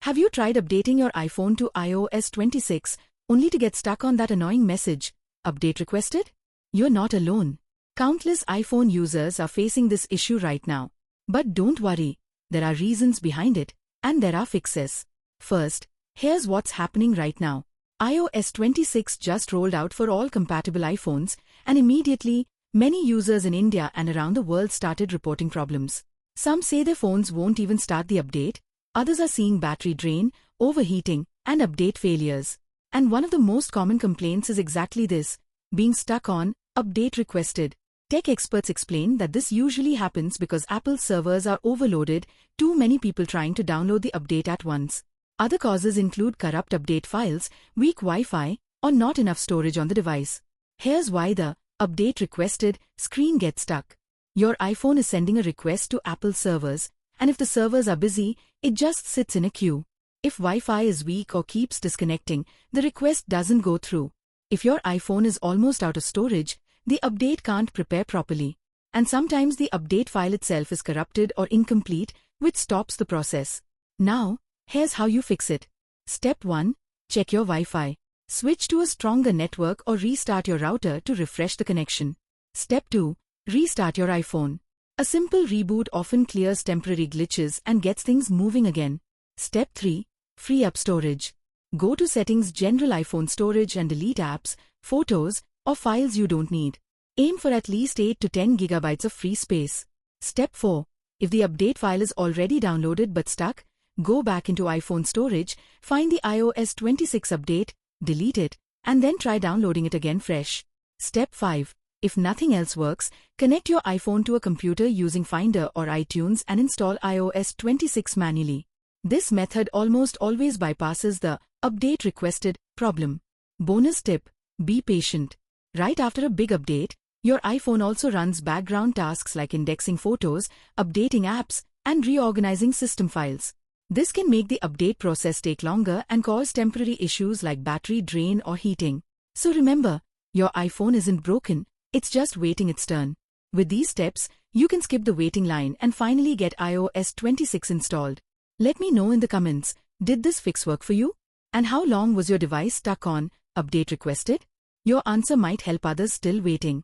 Have you tried updating your iPhone to iOS 26 only to get stuck on that annoying message, "Update requested"? You're not alone. Countless iPhone users are facing this issue right now. But don't worry, there are reasons behind it, and there are fixes. First, here's what's happening right now. iOS 26 just rolled out for all compatible iPhones, and immediately, many users in India and around the world started reporting problems. Some say their phones won't even start the update, others are seeing battery drain, overheating, and update failures. And one of the most common complaints is exactly this: being stuck on "Update requested." Tech experts explain that this usually happens because Apple's servers are overloaded, too many people trying to download the update at once. Other causes include corrupt update files, weak Wi-Fi, or not enough storage on the device. Here's why the "Update requested" screen gets stuck. Your iPhone is sending a request to Apple servers, and if the servers are busy, it just sits in a queue. If Wi-Fi is weak or keeps disconnecting, the request doesn't go through. If your iPhone is almost out of storage, the update can't prepare properly. And sometimes the update file itself is corrupted or incomplete, which stops the process. Now, here's how you fix it. Step 1. Check your Wi-Fi. Switch to a stronger network or restart your router to refresh the connection. Step 2. Restart your iPhone. A simple reboot often clears temporary glitches and gets things moving again. Step 3. Free up storage. Go to Settings, General iPhone Storage and delete apps, photos, or files you don't need. Aim for at least 8 to 10 gigabytes of free space. Step 4. If the update file is already downloaded but stuck, go back into iPhone storage, find the iOS 26 update, delete it, and then try downloading it again fresh. Step 5. If nothing else works, connect your iPhone to a computer using Finder or iTunes and install iOS 26 manually. This method almost always bypasses the "update requested" problem. Bonus tip: be patient. Right after a big update, your iPhone also runs background tasks like indexing photos, updating apps, and reorganizing system files. This can make the update process take longer and cause temporary issues like battery drain or heating. So remember, your iPhone isn't broken, it's just waiting its turn. With these steps, you can skip the waiting line and finally get iOS 26 installed. Let me know in the comments, did this fix work for you? And how long was your device stuck on "Update requested"? Your answer might help others still waiting.